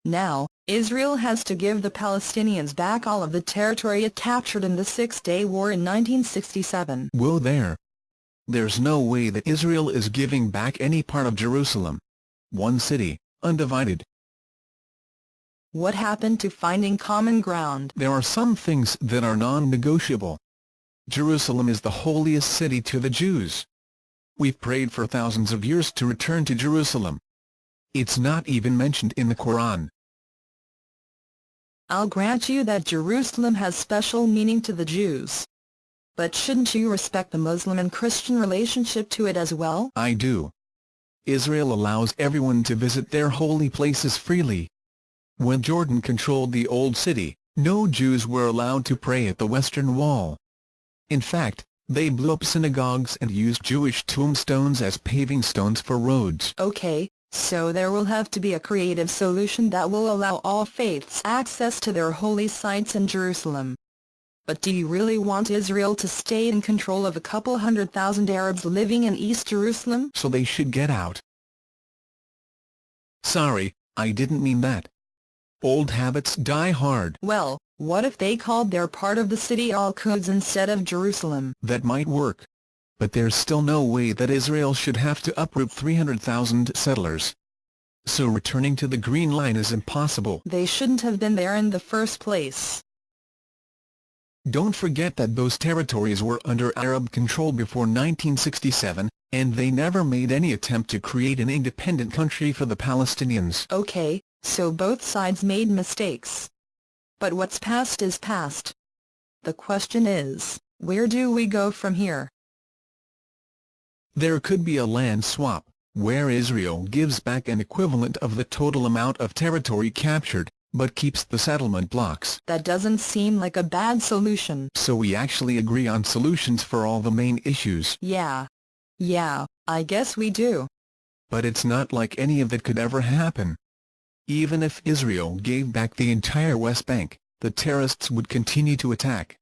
Now, Israel has to give the Palestinians back all of the territory it captured in the Six-Day War in 1967. Whoa there. There's no way that Israel is giving back any part of Jerusalem. One city, undivided. What happened to finding common ground? There are some things that are non-negotiable. Jerusalem is the holiest city to the Jews. We've prayed for thousands of years to return to Jerusalem. It's not even mentioned in the Quran. I'll grant you that Jerusalem has special meaning to the Jews. But shouldn't you respect the Muslim and Christian relationship to it as well? I do. Israel allows everyone to visit their holy places freely. When Jordan controlled the Old City, no Jews were allowed to pray at the Western Wall. In fact, they blew up synagogues and used Jewish tombstones as paving stones for roads. Okay, so there will have to be a creative solution that will allow all faiths access to their holy sites in Jerusalem. But do you really want Israel to stay in control of a couple 100,000 Arabs living in East Jerusalem? So they should get out. Sorry, I didn't mean that. Old habits die hard. Well, what if they called their part of the city Al-Quds instead of Jerusalem? That might work. But there's still no way that Israel should have to uproot 300,000 settlers. So returning to the Green Line is impossible. They shouldn't have been there in the first place. Don't forget that those territories were under Arab control before 1967, and they never made any attempt to create an independent country for the Palestinians. Okay, so both sides made mistakes. But what's past is past. The question is, where do we go from here? There could be a land swap, where Israel gives back an equivalent of the total amount of territory captured, but keeps the settlement blocks. That doesn't seem like a bad solution. So we actually agree on solutions for all the main issues. Yeah, I guess we do. But it's not like any of that could ever happen. Even if Israel gave back the entire West Bank, the terrorists would continue to attack.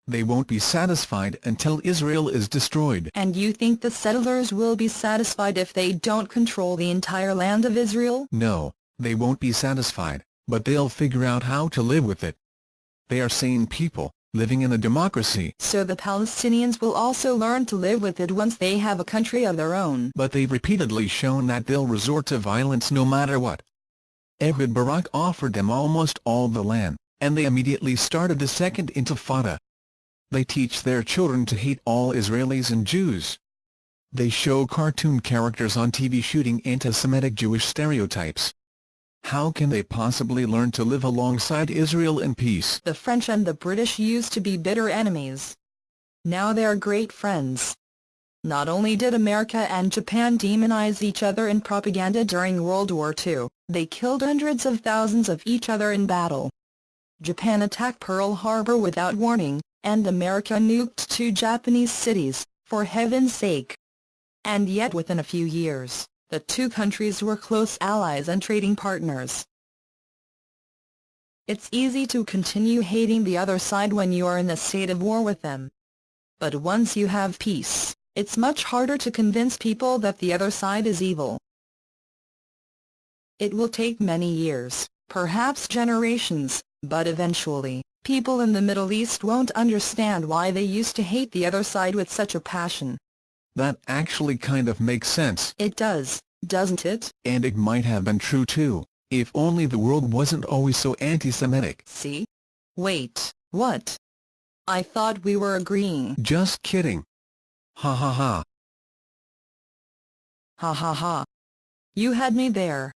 They won't be satisfied until Israel is destroyed. And you think the settlers will be satisfied if they don't control the entire land of Israel? No, they won't be satisfied, but they'll figure out how to live with it. They are sane people, living in a democracy. So the Palestinians will also learn to live with it once they have a country of their own. But they've repeatedly shown that they'll resort to violence no matter what. Ehud Barak offered them almost all the land, and they immediately started the Second Intifada. They teach their children to hate all Israelis and Jews. They show cartoon characters on TV shooting anti-Semitic Jewish stereotypes. How can they possibly learn to live alongside Israel in peace? The French and the British used to be bitter enemies. Now they're great friends. Not only did America and Japan demonize each other in propaganda during World War II, they killed hundreds of thousands of each other in battle. Japan attacked Pearl Harbor without warning, and America nuked 2 Japanese cities, for heaven's sake. And yet within a few years, the 2 countries were close allies and trading partners. It's easy to continue hating the other side when you are in a state of war with them. But once you have peace, it's much harder to convince people that the other side is evil. It will take many years, perhaps generations, but eventually, people in the Middle East won't understand why they used to hate the other side with such a passion. That actually kind of makes sense. It does, doesn't it? And it might have been true too, if only the world wasn't always so anti-Semitic. See? Wait, what? I thought we were agreeing. Just kidding. Ha ha ha. Ha ha ha. You had me there.